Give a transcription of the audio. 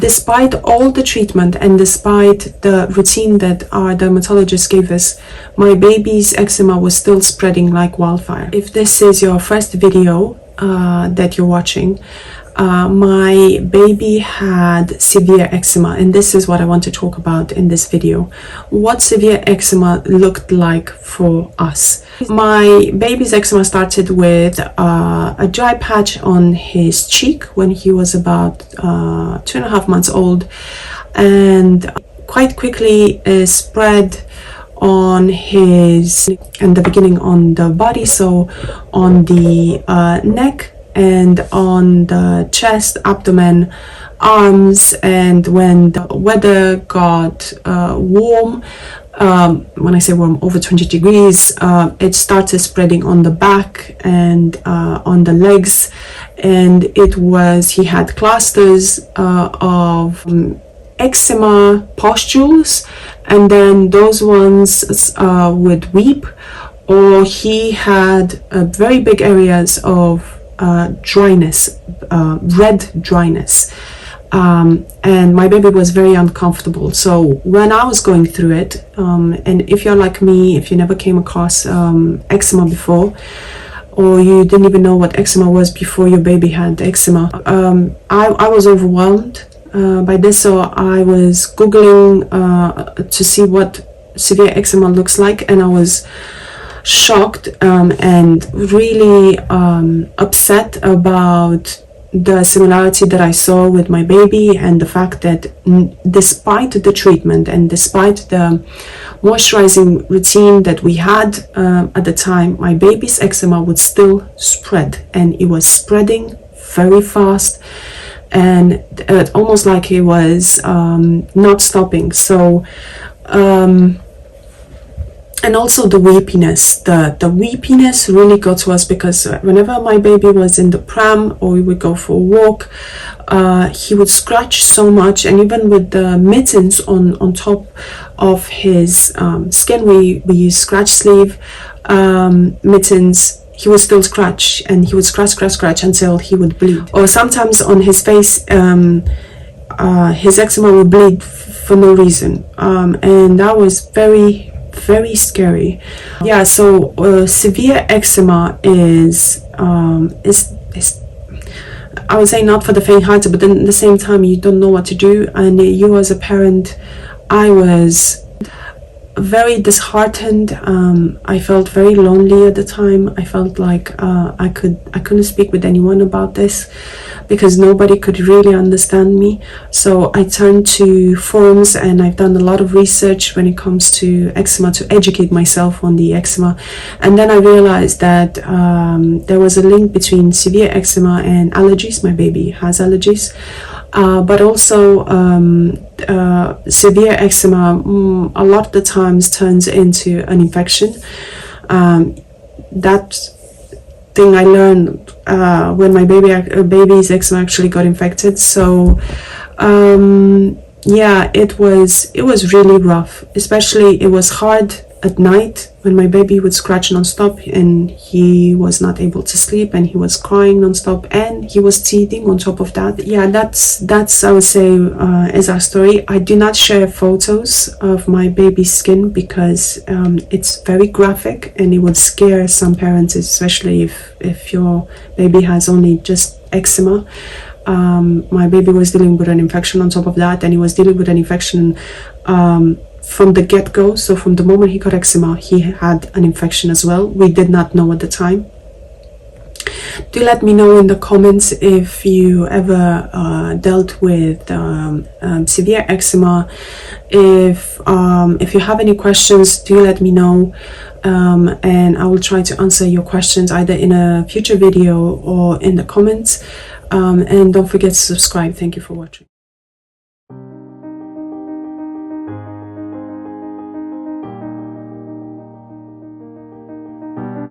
despite all the treatment and despite the routine that our dermatologist gave us, my baby's eczema was still spreading like wildfire. If this is your first video that you're watching, my baby had severe eczema, and this is what I want to talk about in this video. What severe eczema looked like for us. My baby's eczema started with a dry patch on his cheek when he was about 2.5 months old, and quite quickly spread on his, in the beginning on the body, so on the neck and on the chest, abdomen, arms, and when the weather got warm, when I say warm, over 20 degrees, it started spreading on the back and on the legs, and he had clusters of eczema pustules, and then those ones would weep, or he had very big areas of dryness, red dryness, and my baby was very uncomfortable. So when I was going through it, and if you're like me, if you never came across eczema before, or you didn't even know what eczema was before your baby had eczema, I was overwhelmed by this, so I was googling to see what severe eczema looks like, and I was shocked and really upset about the similarity that I saw with my baby, and the fact that despite the treatment and despite the moisturizing routine that we had at the time, my baby's eczema would still spread, and it was spreading very fast, and almost like it was not stopping. So and also the weepiness, the weepiness really got to us, because whenever my baby was in the pram or we would go for a walk, he would scratch so much, and even with the mittens on top of his skin, we use scratch sleeve mittens, he would still scratch, and he would scratch until he would bleed. Or sometimes on his face, his eczema would bleed for no reason, and that was very scary. Yeah, so severe eczema is I would say not for the faint-hearted, but then at the same time you don't know what to do, and you as a parent, I was very disheartened. I felt very lonely at the time. I felt like I couldn't speak with anyone about this, because nobody could really understand me. So I turned to forums, and I've done a lot of research when it comes to eczema to educate myself on the eczema. And then I realized that there was a link between severe eczema and allergies. My baby has allergies, but also severe eczema a lot of the times turns into an infection. That thing I learned when my baby's eczema actually got infected. So yeah, it was really rough. Especially it was hard at night when my baby would scratch non-stop, and he was not able to sleep, and he was crying non-stop, and he was teething on top of that. Yeah, that's I would say is our story. I do not share photos of my baby's skin, because it's very graphic, and it would scare some parents, especially if your baby has only just eczema. My baby was dealing with an infection on top of that, and he was dealing with an infection from the get-go. So from the moment he got eczema, he had an infection as well. We did not know at the time. Do let me know in the comments if you ever dealt with severe eczema. If you have any questions, do let me know, and I will try to answer your questions either in a future video or in the comments. And don't forget to subscribe. Thank you for watching.